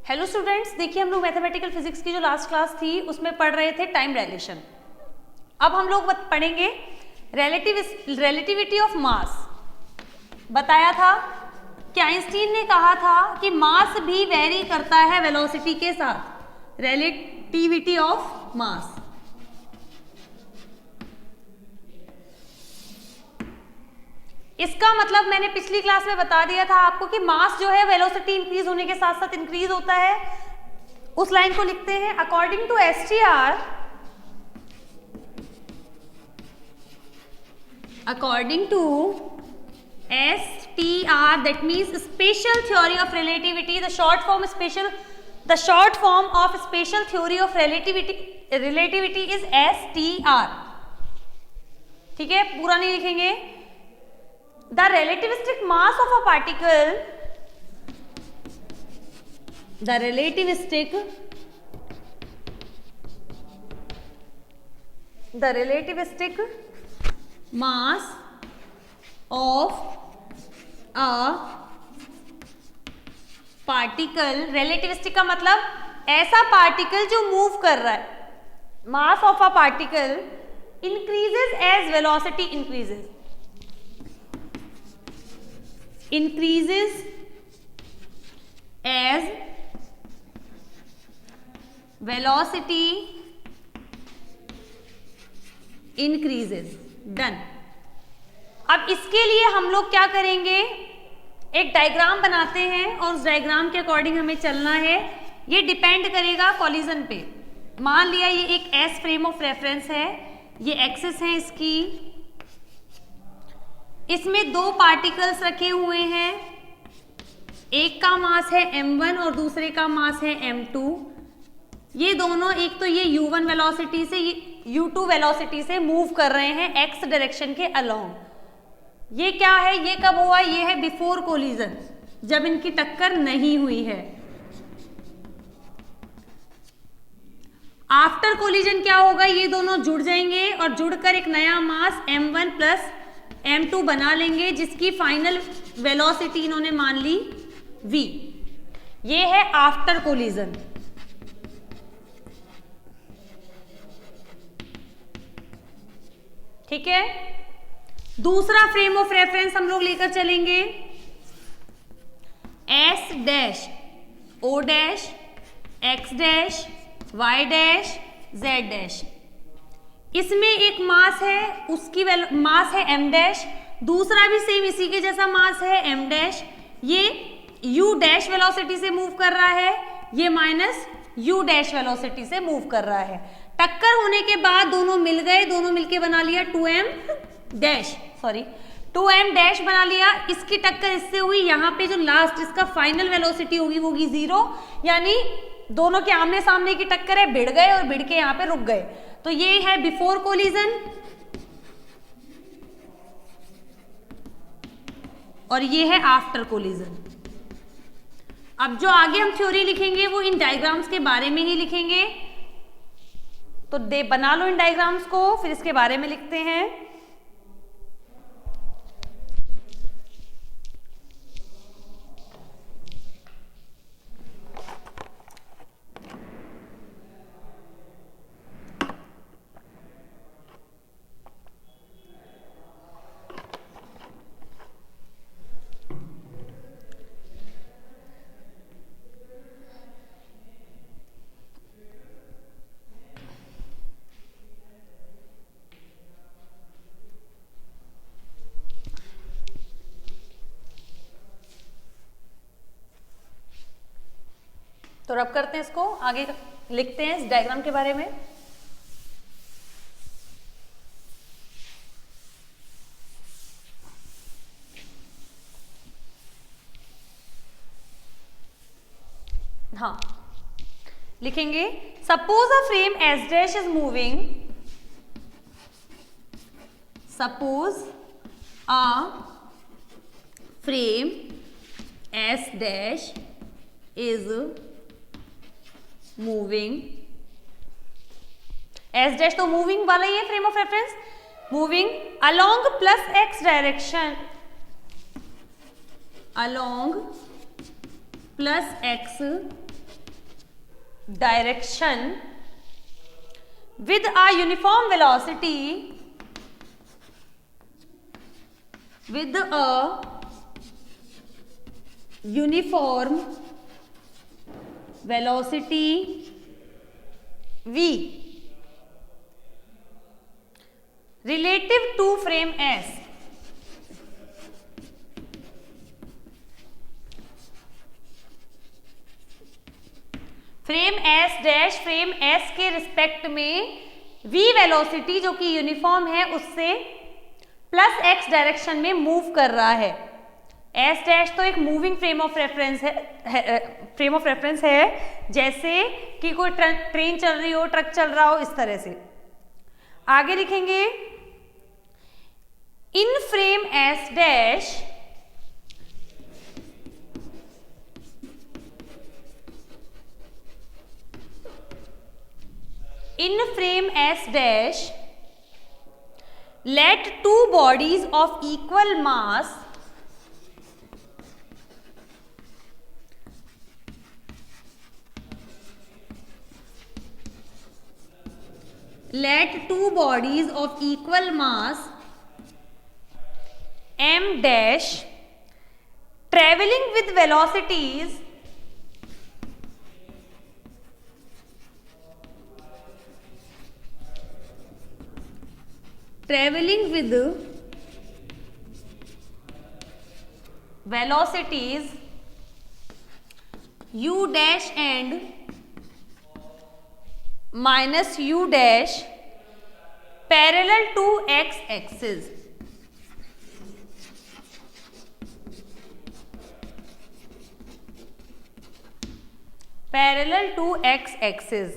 Hello students, देखिए हम लोग मैथमेटिकल फिजिक्स की जो लास्ट क्लास थी उसमें पढ़ रहे थे टाइम डायलेशन। अब हम लोग पढ़ेंगे रिलेटिविटी ऑफ मास। बताया था कि आइंस्टीन ने कहा था कि मास भी वेरी करता है वेलोसिटी के साथ। रिलेटिविटी ऑफ मास, इसका मतलब मैंने पिछली क्लास में बता दिया था आपको कि मास जो है वेलोसिटी इंक्रीज होने के साथ साथ इंक्रीज होता है। उस लाइन को लिखते हैं, according to STR, according to STR, that means special theory of relativity, the short form of special theory of relativity is STR। ठीक है, पूरा नहीं लिखेंगे। The relativistic mass of a particle, the relativistic mass of a particle, relativistic का मतलब ऐसा particle जो move कर रहा है, mass of a particle increases as velocity increases as velocity increases. Done. अब इसके लिए हम लोग क्या करेंगे, एक डायग्राम बनाते हैं और उस डायग्राम के अकॉर्डिंग हमें चलना है। ये डिपेंड करेगा कॉलिजन पे। मान लिया ये एक एस फ्रेम ऑफ रेफरेंस है, ये एक्सिस है इसकी, इसमें दो पार्टिकल्स रखे हुए हैं, एक का मास है m1 और दूसरे का मास है m2। ये दोनों, एक तो ये u1 वेलोसिटी से u2 वेलोसिटी से मूव कर रहे हैं x डायरेक्शन के अलोंग। ये क्या है, ये कब हुआ, ये है बिफोर कोलिजन, जब इनकी टक्कर नहीं हुई है। आफ्टर कोलिजन क्या होगा, ये दोनों जुड़ जाएंगे और जुड़कर एक नया मास m1 प्लस m2 बना लेंगे, जिसकी फाइनल वेलोसिटी इन्होंने मान ली v। ये है आफ्टर कोलिजन। ठीक है, दूसरा फ्रेम ऑफ रेफरेंस हम लोग लेकर चलेंगे, S dash, O dash, X dash, Y dash, Z dash. इसमें एक मास है, उसकी मास है m डैश, दूसरा भी सेम इसी के जैसा मास है m डैश। ये u डैश वेलोसिटी से मूव कर रहा है, ये माइनस u डैश वेलोसिटी से मूव कर रहा है। टक्कर होने के बाद दोनों मिल गए, दोनों मिलके बना लिया 2m डैश बना लिया। इसकी टक्कर इससे हुई, यहाँ पे जो लास्ट इसका फाइनल वेलोसिटी होगी वो होगी 0, यानी दोनों के आमने सामने की टक्कर है, भिड़ गए और भिड़ के यहाँ पे रुक गए। तो ये है बिफोर कोलिजन और ये है आफ्टर कोलिजन। अब जो आगे हम थ्योरी लिखेंगे वो इन डायग्राम्स के बारे में ही लिखेंगे, तो बना लो इन डायग्राम्स को, फिर इसके बारे में लिखते हैं। तो रब करते हैं, इसको आगे लिखते हैं इस डायग्राम के बारे में। हाँ, लिखेंगे, suppose a frame S dash is moving, suppose a frame S dash is moving, S dash तो मूविंग वाला ही है frame of reference, moving along plus x direction, along plus x direction with a uniform velocity, with a uniform velocity v relative to frame S. Frame S dash frame S के respect में v velocity जो कि uniform है उससे plus x direction में move कर रहा है। एस डैश तो एक मूविंग फ्रेम ऑफ रेफरेंस है, जैसे कि कोई ट्रेन चल रही हो, ट्रक चल रहा हो, इस तरह से। आगे लिखेंगे इन frame S dash in frame S dash let two bodies of equal mass m dash traveling with velocities u dash and minus u dash parallel to x axis. Parallel to x axis.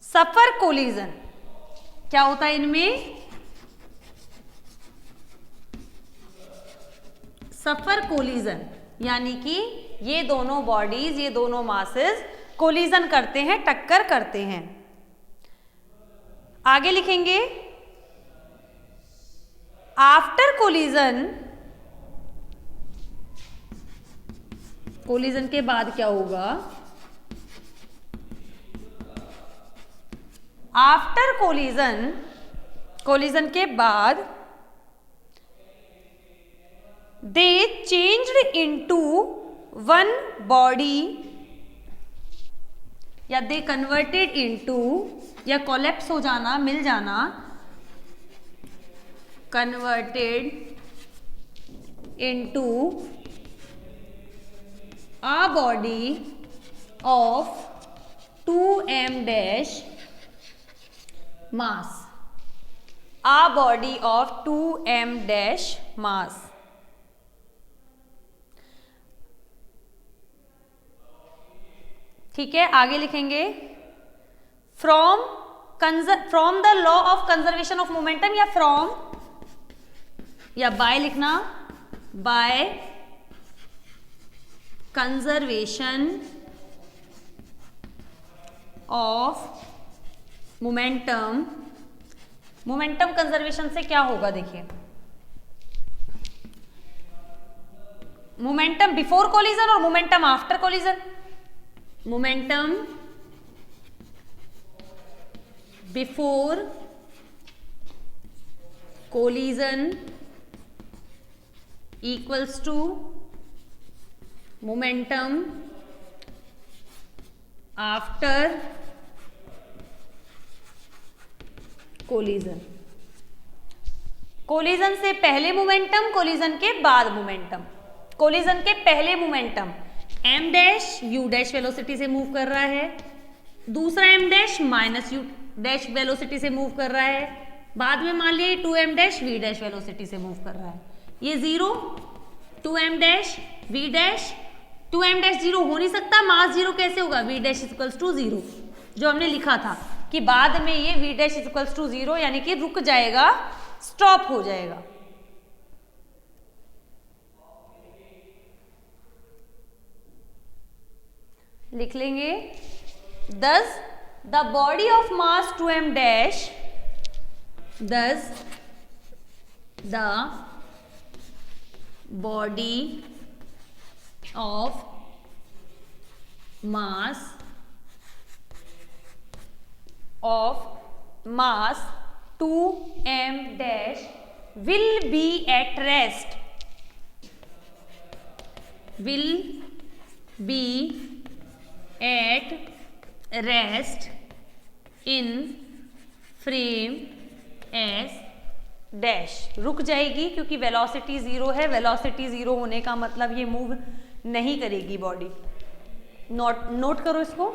Suffer collision क्या होता है इनमें? सफर collision यानी कि ये दोनों bodies, ये दोनों मासेस कोलिजन करते हैं, टक्कर करते हैं। आगे लिखेंगे आफ्टर कोलिजन, कोलिजन के बाद क्या होगा? आफ्टर कोलिजन, कोलिजन के बाद they changed into one body या दे कन्वर्टेड इनटू, या कोलैप्स हो जाना, मिल जाना, converted into a body of 2m dash mass, a body of 2m dash mass. ठीक है, आगे लिखेंगे from the law of conservation of momentum, या फ्रॉम या बाय लिखना, by conservation of momentum. Momentum conservation से क्या होगा? देखिए, मोमेंटम बिफोर कोलिजन और momentum after collision. Momentum before collision equals to momentum after collision. Collision से पहले मोमेंटम, कोलिजन के बाद मोमेंटम। कोलिजन के पहले momentum m dash u dash velocity से मूव कर रहा है, दूसरा m dash minus u dash velocity से मूव कर रहा है, बाद में मान लिया 2m dash v dash velocity से मूव कर रहा है। ये 0, 2m dash v dash, 2m dash 0 हो नहीं सकता, मास 0 कैसे होगा? v डैश इक्वल्स टू 0, जो हमने लिखा था कि बाद में ये v डैश इक्वल्स टू 0 यानी कि रुक जाएगा, स्टॉप हो जाएगा। लिख लेंगे thus the body of mass 2m dash, thus the body of mass of mass 2m dash will be at rest, will be at rest in frame s dash, रुक जाएगी क्योंकि वेलोसिटी जीरो है। Velocity zero होने का मतलब ये move नहीं करेगी बॉडी। नोट करो इसको।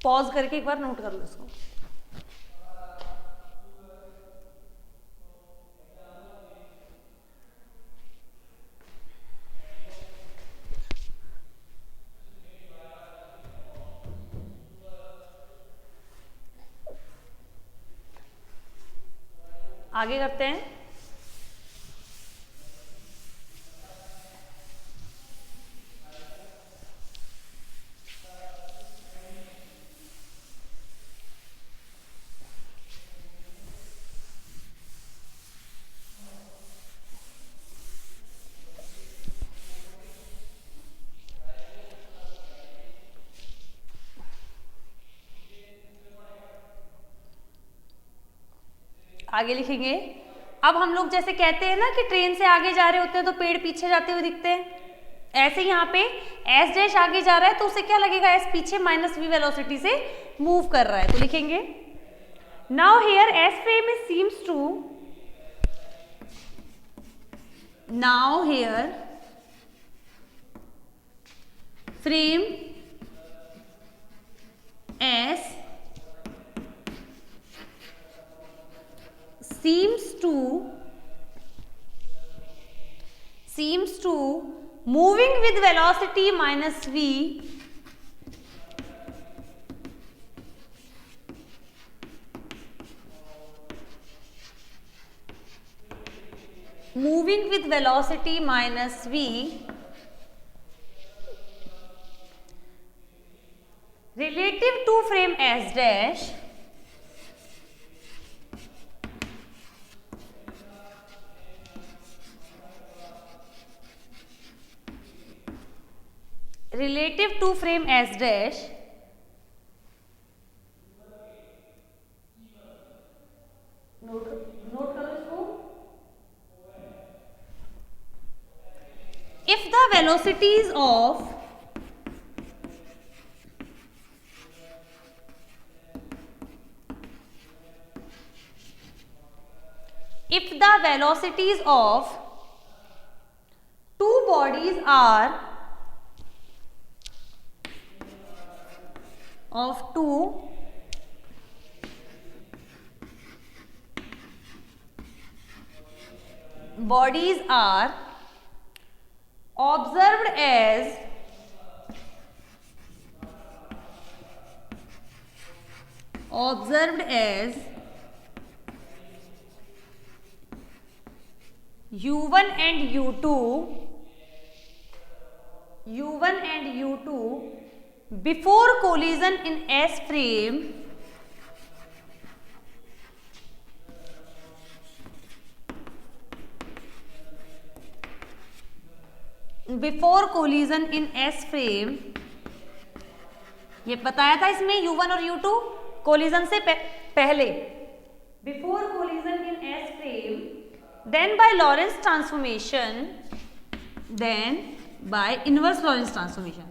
पॉज करके एक बार नोट कर लो इसको। आगे करते हैं। आगे लिखेंगे। अब हम लोग जैसे कहते हैं ना कि ट्रेन से आगे जा रहे होते हैं तो पेड़ पीछे जाते हुए दिखते हैं, ऐसे यहाँ पे एस डैश आगे जा रहा है तो उसे क्या लगेगा, एस पीछे माइनस वी वेलोसिटी से मूव कर रहा है। तो लिखेंगे now here S frame is seems to, now here frame S seems to moving with velocity minus v moving with velocity minus v relative to frame s dash relative to frame s dash note करो इसको। if the velocities of two bodies are of two bodies are observed as u1 and u2 before collision in S frame ये बताया था इसमें u1 और u2 collision से पहले, before collision in S frame, then by Lorentz transformation, then by inverse Lorentz transformation.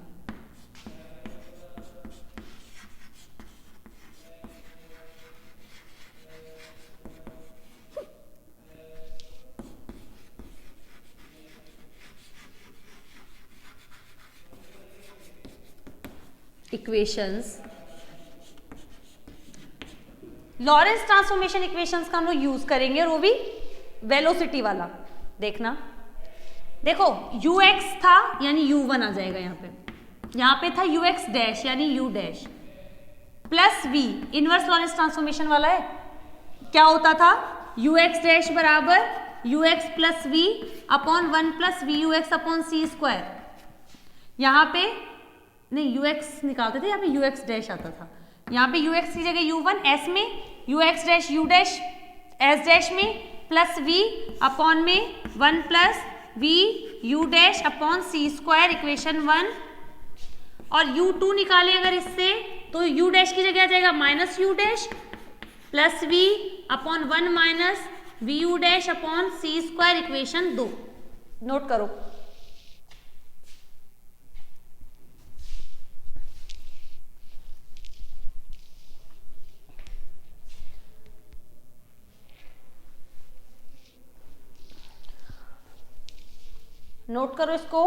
Equations, Lorentz transformation equations का हम लोग यूज करेंगे और वो भी वेलोसिटी वाला। देखना, देखो ux था यानी u1 आ जाएगा यहाँ पे था ux डैश यानी u dash plus v, inverse Lorentz transformation वाला है। क्या होता था, ux डैश बराबर ux plus v upon 1 plus v ux upon सी स्क्वायर। यहाँ पे नहीं ux निकालते थे, यहाँ पे ux डैश आता था। यहाँ पे ux की जगह u1, s में ux dash u dash s dash में प्लस v अपॉन में 1 plus v u dash upon c square equation 1, और u2 निकालें अगर इससे तो u डैश की जगह आ जाएगा minus u dash plus v upon 1 minus v u dash upon सी स्क्वायर इक्वेशन 2। नोट करो। नोट करो इसको।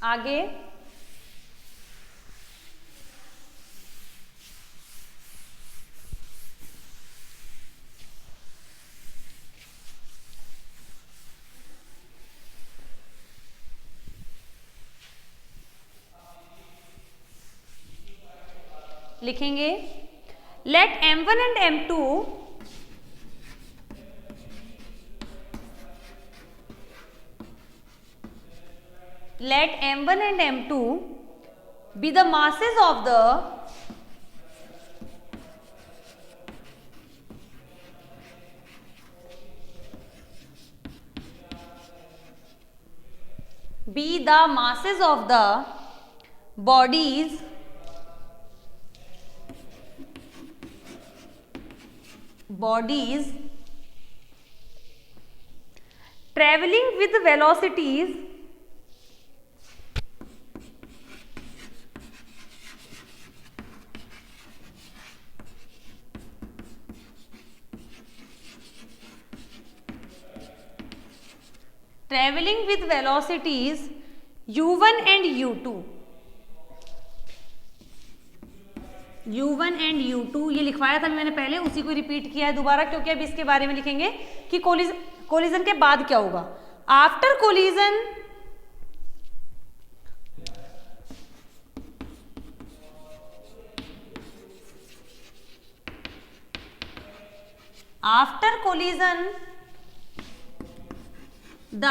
आगे लिखेंगे let m1 and m2 let m1 and m2 be the masses of the bodies traveling with velocities u1 and u2। u1 and u2 ये लिखवाया था मैंने पहले, उसी को रिपीट किया है दोबारा, क्योंकि अब इसके बारे में लिखेंगे कि कोलिजन के बाद क्या होगा। After collision the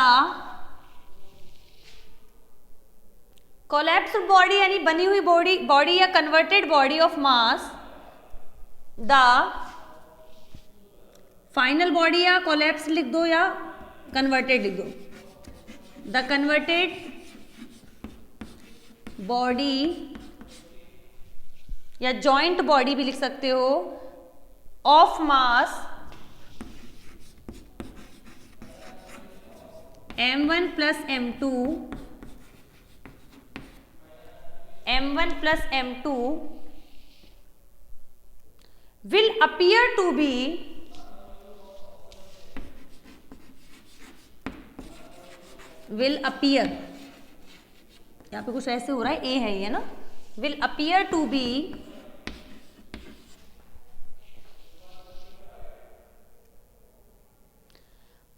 collapsed body यानी बनी हुई बॉडी या converted body of mass, the final body या कोलैप्स लिख दो या कन्वर्टेड लिख दो, द कन्वर्टेड बॉडी या जॉइंट बॉडी भी लिख सकते हो of mass m1 plus m2 will appear to be यहाँ पे कुछ ऐसे हो रहा है, ए है ये ना, will appear to be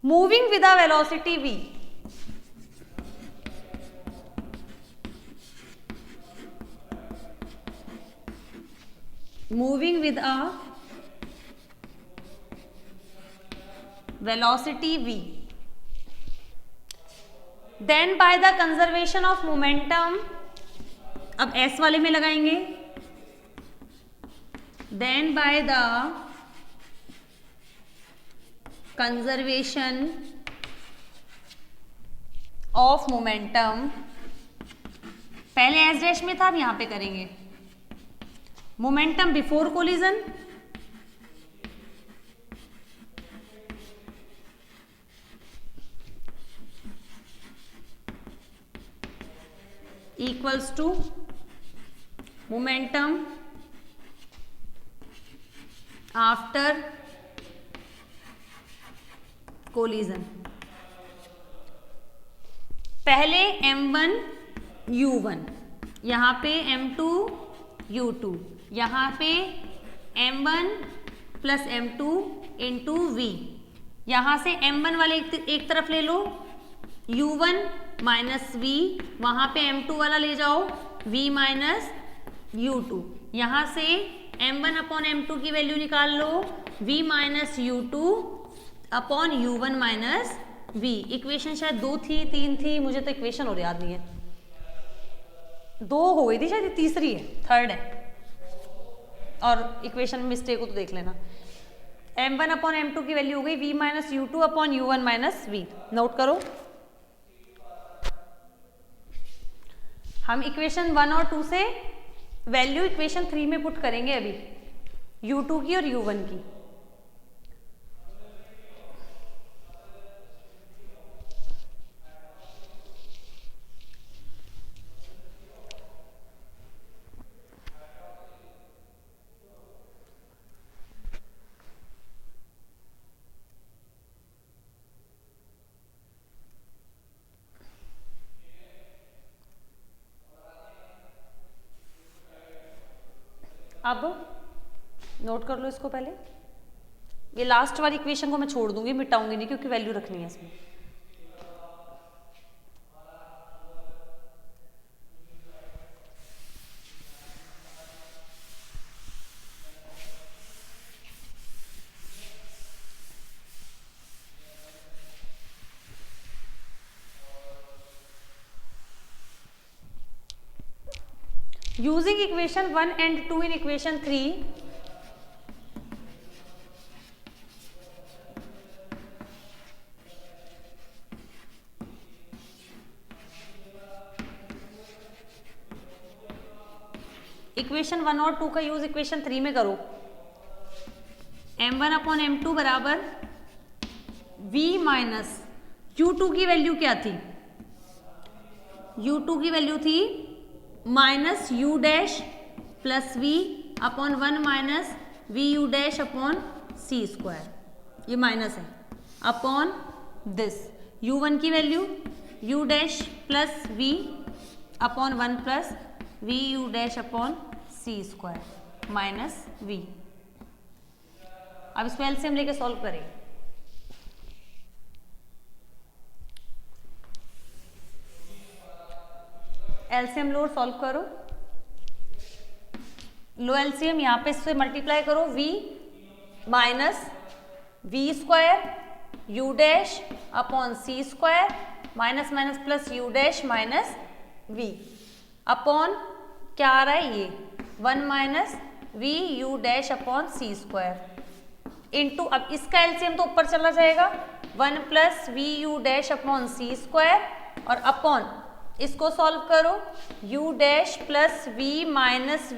moving with a velocity v। moving with a velocity v, then by the conservation of momentum, अब s वाले में लगाएंगे, then by the conservation of momentum, पहले s डैश में था, अब यहां पे करेंगे momentum before collision equals to momentum after collision. पहले m1 u1, यहां पे m2 u2, यहां पे m1 plus m2 into v, यहां से m1 वाले एक तरफ ले लो, u1 माइनस v, वहां पे m2 वाला ले जाओ v माइनस u2, यहां से m1 अपॉन m2 की वैल्यू निकाल लो v minus u2 upon u1 minus v। Equation शायद 2 थी 3 थी, मुझे तो इक्वेशन और याद नहीं है, 2 हो गई थी शायद, तीसरी है, थर्ड है, और इक्वेशन में मिस्टेक हो तो देख लेना। m1 अपॉन m2 की वैल्यू हो गई v minus u2 upon u1 minus v। Note करो, हम इक्वेशन 1 और 2 से वैल्यू इक्वेशन 3 में पुट करेंगे अभी, u2 की और u1 की। अब नोट कर लो इसको पहले, ये लास्ट वाली इक्वेशन को मैं छोड़ दूंगी, मिटाऊंगी नहीं क्योंकि वैल्यू रखनी है इसमें। Using equation 1 and 2 in equation 3, equation 1 और 2 का यूज इक्वेशन 3 में करो। m1 अपॉन m2 बराबर v माइनस u2 की वैल्यू क्या थी, u2 की वैल्यू थी minus u dash plus v upon 1 minus v u dash upon c square, ये माइनस है, अपॉन दिस u1 की value u dash plus v upon 1 plus v u dash upon c square minus v। अब इसको LCM लेके solve करें। LCM लो, solve करो, लो LCM, यहाँ पे इससे मल्टीप्लाई करो v minus v square u dash upon c square minus minus plus u dash minus v upon क्या आ रहा है ये 1 minus v u dash upon c square into, अब इसका एलसीएम तो ऊपर चला जाएगा 1 plus v u dash upon c square और अपॉन इसको सॉल्व करो u dash plus v minus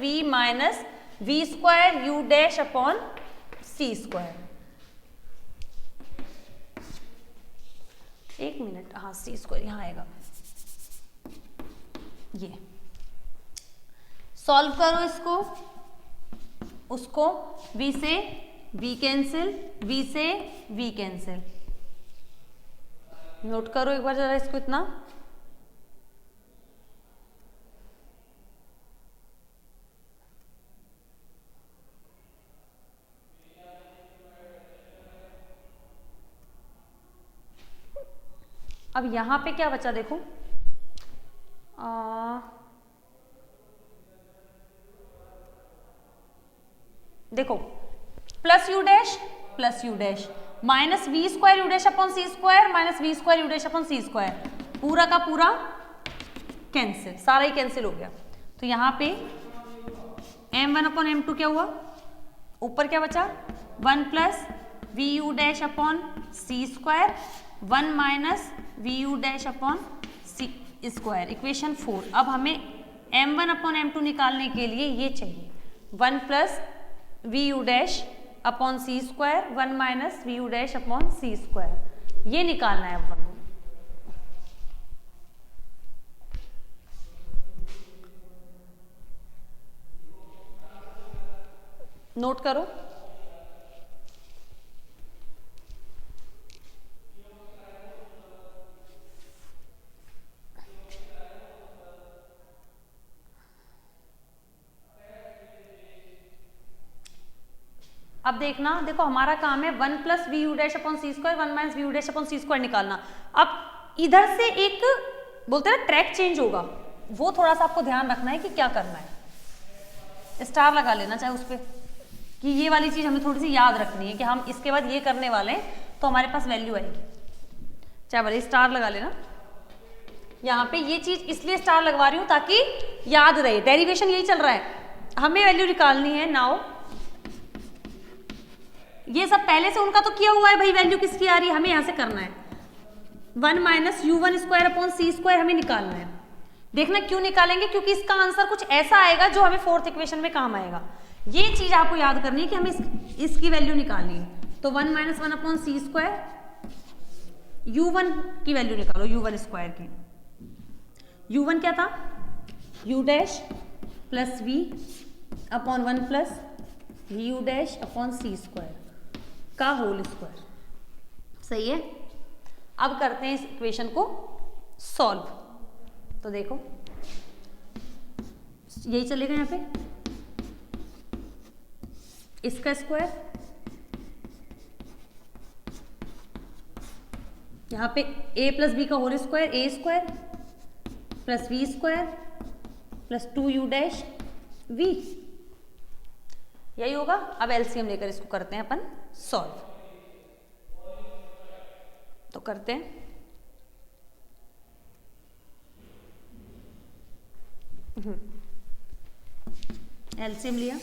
v square u dash upon c square. एक मिनट, हाँ c स्क्वायर यहाँ आएगा, ये सॉल्व करो इसको, उसको v से v कैंसिल, v से v कैंसिल। नोट करो एक बार जरा इसको, इतना अब यहां पे क्या बचा देखो, देखो plus u dash minus we square you dash upon C square minus we square you dash upon C square, पूरा का पूरा कैंसिल, सारा ही कैंसिल हो गया। तो यहाँ पे m1 अपॉन m2 क्या हुआ, ऊपर क्या बचा 1 plus v u dash upon सी square 1 minus v u dash upon सी स्क्वायर, इक्वेशन 4। अब हमें m1 अपॉन m2 निकालने के लिए ये चाहिए 1 plus v u dash upon सी square 1 minus v u dash upon सी स्क्वायर, ये निकालना है अपन को। नोट करो, अब देखना, देखो हमारा काम है 1 plus v u dash upon सी square 1 minus v u dash upon सी स्क्वायर निकालना। अब इधर से एक बोलते हैं ना ट्रैक चेंज होगा, वो थोड़ा सा आपको ध्यान रखना है कि क्या करना है। स्टार लगा लेना चाहे उस पर, कि ये वाली चीज हमें थोड़ी सी याद रखनी है कि हम इसके बाद ये करने वाले हैं तो हमारे पास वैल्यू आएगी। चाहे भले स्टार लगा लेना। यहाँ पे ये चीज इसलिए स्टार लगवा रही हूँ ताकि याद रहे, डेरिवेशन यही चल रहा है, हमें वैल्यू निकालनी है। नाउ ये सब पहले से उनका तो किया हुआ है भाई, वैल्यू किसकी आ रही है, हमें यहाँ से करना है 1 माइनस u1 स्क्वायर अपॉन सी स्क्वायर हमें निकालना है। देखना क्यों निकालेंगे, क्योंकि इसका आंसर कुछ ऐसा आएगा जो हमें फोर्थ इक्वेशन में काम आएगा। ये चीज आपको याद करनी है कि हमें इसकी वैल्यू निकालनी है। तो 1 माइनस 1 अपॉन सी स्क्वायर, u1 की वैल्यू निकालो, u1 स्क्वायर की। u1 क्या था, u dash plus v upon 1 plus u dash upon सी स्क्वायर का होल स्क्वायर। सही है। अब करते हैं इस इक्वेशन को सॉल्व। तो देखो यही चलेगा यहाँ पे, इसका स्क्वायर, यहाँ पे a प्लस बी का whole square, a square plus v square plus 2u dash v, यही होगा। अब एलसीएम लेकर इसको करते हैं अपन सॉल्व। तो करते हैं, एलसीएम लिया,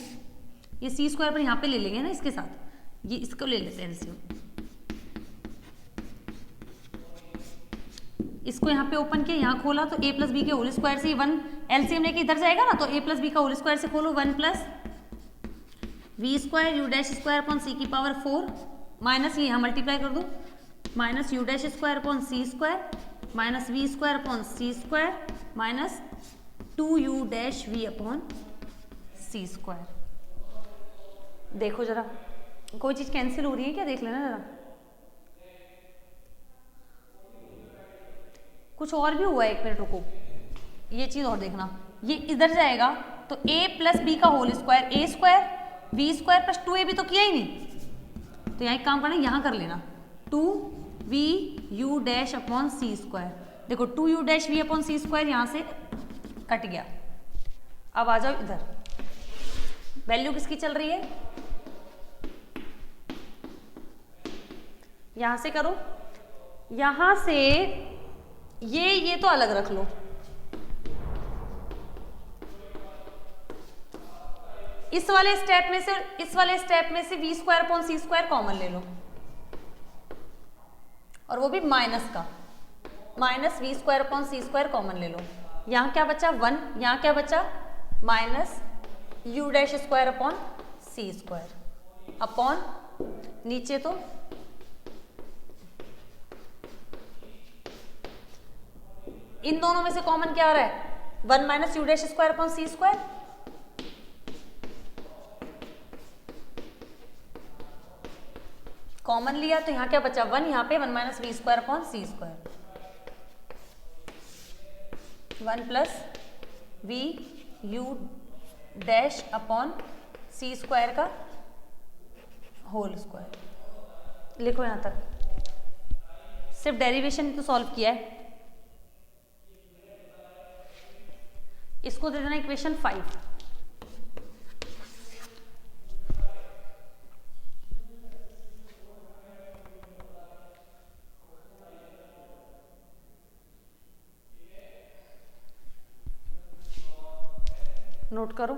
ये सी स्क्वायर पर यहाँ पे ले लेंगे ना इसके साथ, ये इसको ले लेते हैं एलसीएम। इसको यहाँ पे ओपन किया, यहाँ खोला तो a प्लस बी के होल स्क्वायर से 1 एलसीएम लेके इधर जाएगा ना, तो a प्लस बी का होल स्क्वायर से खोलो 1 plus V square you dash square upon C की पावर 4 माइनस ये यहाँ मल्टीप्लाई कर दो, minus you dash square upon C square minus we square upon C square minus 2u dash V upon C square. देखो जरा कोई चीज cancel हो रही है क्या, देख लेना जरा। कुछ और भी हुआ है, 1 मिनट रुको, ये चीज और देखना। ये इधर जाएगा तो a प्लस बी का whole square, a square b square plus 2ab तो किया ही नहीं, तो यहाँ एक काम करना, यहाँ कर लेना 2vu डैश अपॉन सी स्क्वायर। देखो 2u डैश v अपॉन सी स्क्वायर यहाँ से कट गया। अब आ जाओ इधर, वैल्यू किसकी चल रही है, यहां से करो, यहां से ये तो अलग रख लो, इस वाले स्टेप में से वी स्क्वायर अपॉन सी स्क्वायर कॉमन ले लो, और वो भी माइनस का, minus we square upon C square common ले लो। यहाँ क्या बचा 1, यहाँ क्या बचा minus you dash square upon C square upon नीचे तो इन दोनों में से कॉमन क्या आ रहा है 1 minus you dash square upon C square, common लिया तो यहाँ क्या बचा 1, यहाँ पे 1 minus we square upon C square, 1 plus v u dash upon C square का होल स्क्वायर। लिखो यहाँ तक, सिर्फ डेरिवेशन तो सॉल्व किया है। इसको दे देना इक्वेशन 5। नोट करो,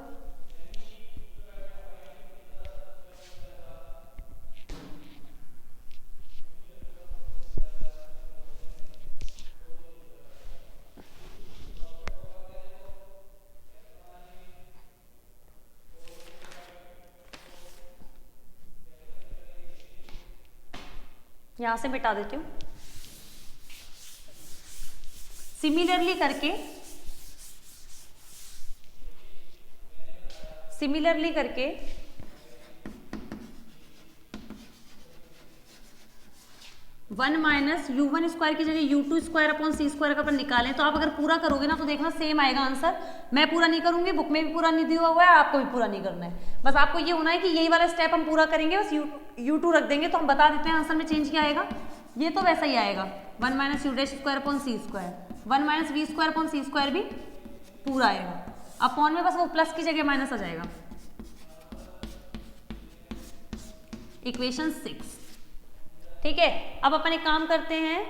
यहां से मिटा देती हूं। सिमिलरली करके 1 माइनस u1 स्क्वायर की जगह u2 स्क्वायर अपॉन सी स्क्वायर का अपन निकालें, तो आप अगर पूरा करोगे ना तो देखना सेम आएगा आंसर। मैं पूरा नहीं करूंगी, बुक में भी पूरा नहीं दिया हुआ है, आपको भी पूरा नहीं करना है। बस आपको ये होना है कि यही वाला स्टेप हम पूरा करेंगे, बस u2 रख देंगे तो हम बता देते हैं आंसर में चेंज क्या आएगा। ये तो वैसा ही आएगा, 1 minus you dash square upon C square, 1 minus we square upon C square भी पूरा आएगा, अपॉन में बस वो प्लस की जगह माइनस आ जाएगा। इक्वेशन 6, ठीक है। अब अपन एक काम करते हैं,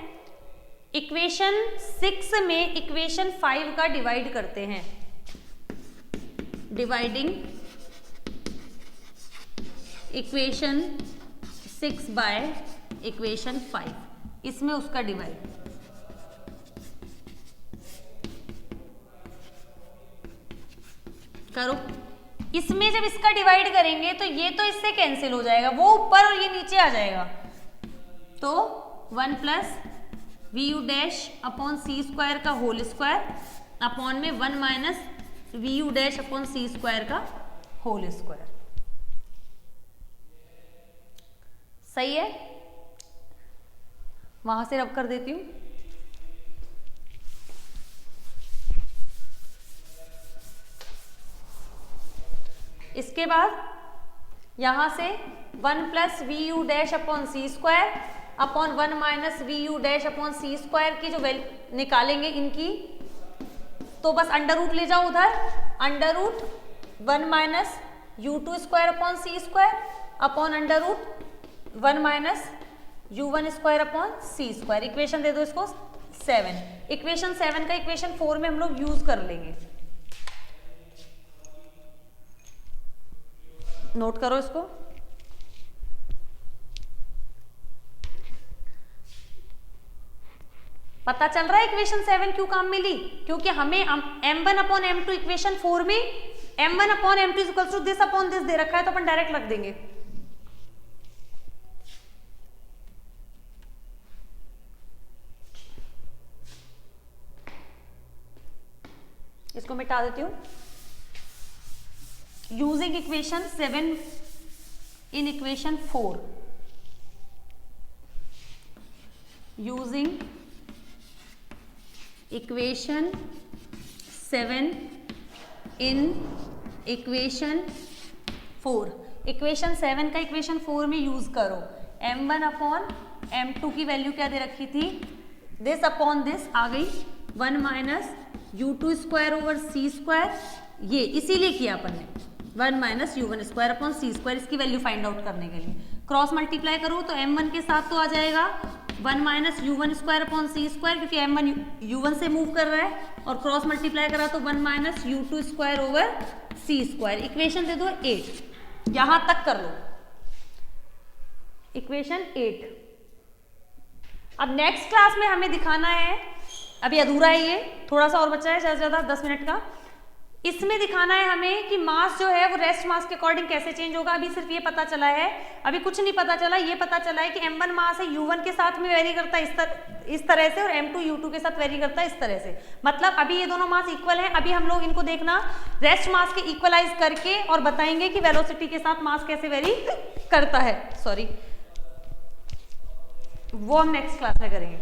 इक्वेशन 6 में इक्वेशन 5 का डिवाइड करते हैं। डिवाइडिंग इक्वेशन 6 बाय इक्वेशन 5, इसमें उसका डिवाइड। करो, इसमें जब इसका डिवाइड करेंगे तो ये तो इससे कैंसिल हो जाएगा, वो ऊपर और ये नीचे आ जाएगा, तो 1 plus v u dash upon सी स्क्वायर का होल स्क्वायर अपॉन में 1 minus v u dash upon सी स्क्वायर का होल स्क्वायर। सही है, वहां से रब कर देती हूं। इसके बाद यहां से 1 plus v u dash upon सी square upon 1 minus v u dash upon सी स्क्वायर की जो वैल्यू निकालेंगे इनकी, तो बस अंडर रूट ले जाओ उधर, under root 1 minus U two square upon सी square upon under root 1 minus u1 square upon सी square. Equation दे दो इसको 7। इक्वेशन 7 का इक्वेशन 4 में हम लोग यूज कर लेंगे, नोट करो इसको। पता चल रहा है इक्वेशन 7 क्यों काम मिली, क्योंकि हमें m1 अपॉन m2 इक्वेशन 4 में m1 upon m2 equals to this upon this दे रखा है, तो अपन डायरेक्ट रख देंगे। इसको मिटा देती हूं। Using equation 7 in equation 4, using equation 7 in equation 4, equation 7 का इक्वेशन 4 में यूज करो। m1 अपॉन m2 की वैल्यू क्या दे रखी थी, दिस अपॉन दिस आ गई, 1 माइनस u2 स्क्वायर ओवर सी स्क्वायर, ये इसीलिए किया अपन ने, 1 माइनस u1 स्क्वायर अपॉन सी स्क्वायर, इसकी वैल्यू फाइंड आउट करने के लिए। क्रॉस मल्टीप्लाई करो तो m1 के साथ तो आ जाएगा 1 माइनस u1 स्क्वायर अपॉन सी स्क्वायर, क्योंकि m1 u1 से मूव कर रहा है, और क्रॉस मल्टीप्लाई करा तो 1 माइनस u2 स्क्वायर ओवर सी स्क्वायर। इक्वेशन दे दो 8, यहां तक कर लो, इक्वेशन 8। अब नेक्स्ट क्लास में हमें दिखाना है, अभी अधूरा है ये, थोड़ा सा और बचा है, ज्यादा से ज्यादा 10 मिनट का। इसमें दिखाना है हमें कि मास जो है वो रेस्ट मास के अकॉर्डिंग कैसे चेंज होगा। अभी सिर्फ ये पता चला है, अभी कुछ नहीं पता चला, ये पता चला है कि m1 मास है u1 के साथ में वेरी करता है इस तरह से, और m2 u2 के साथ वेरी करता है इस तरह से। मतलब अभी ये दोनों मास इक्वल हैं, अभी हम लोग इनको देखना रेस्ट मास के इक्वलाइज करके और बताएंगे कि वेलोसिटी के साथ मास कैसे वेरी करता है। सॉरी, वो हम नेक्स्ट क्लास में करेंगे।